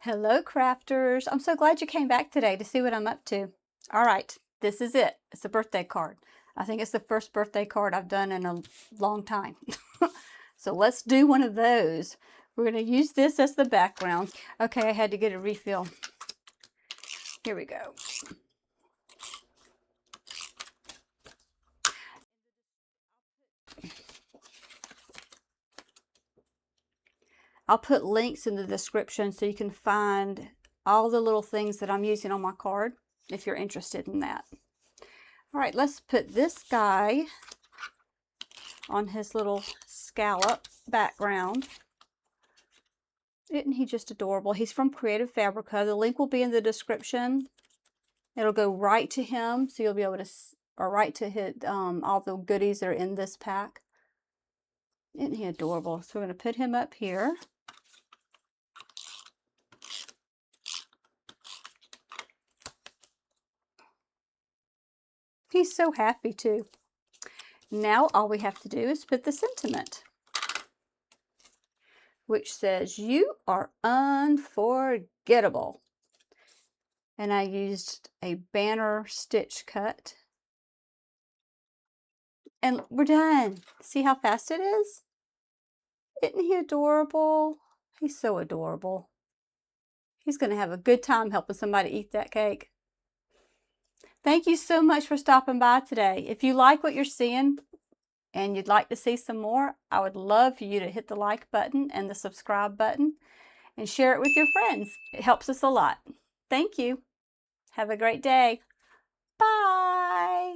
Hello, crafters. I'm so glad you came back today to see what I'm up to. All right, this is it. It's a birthday card. I think it's the first birthday card I've done in a long time. So let's do one of those. We're going to use this as the background. Okay, I had to get a refill. Here we go. I'll put links in the description so you can find all the little things that I'm using on my card if you're interested in that. All right, let's put this guy on his little scallop background. Isn't he just adorable? He's from Creative Fabrica. The link will be in the description. It'll go right to him, so you'll be able to, or right to hit all the goodies that are in this pack. Isn't he adorable? So we're going to put him up here. He's so happy too. Now all we have to do is put the sentiment, which says, "You are unforgettable." And I used a banner stitch cut. And we're done. See how fast it is? Isn't he adorable? He's so adorable. He's going to have a good time helping somebody eat that cake. Thank you so much for stopping by today. If you like what you're seeing and you'd like to see some more, I would love for you to hit the like button and the subscribe button and share it with your friends. It helps us a lot. Thank you. Have a great day. Bye.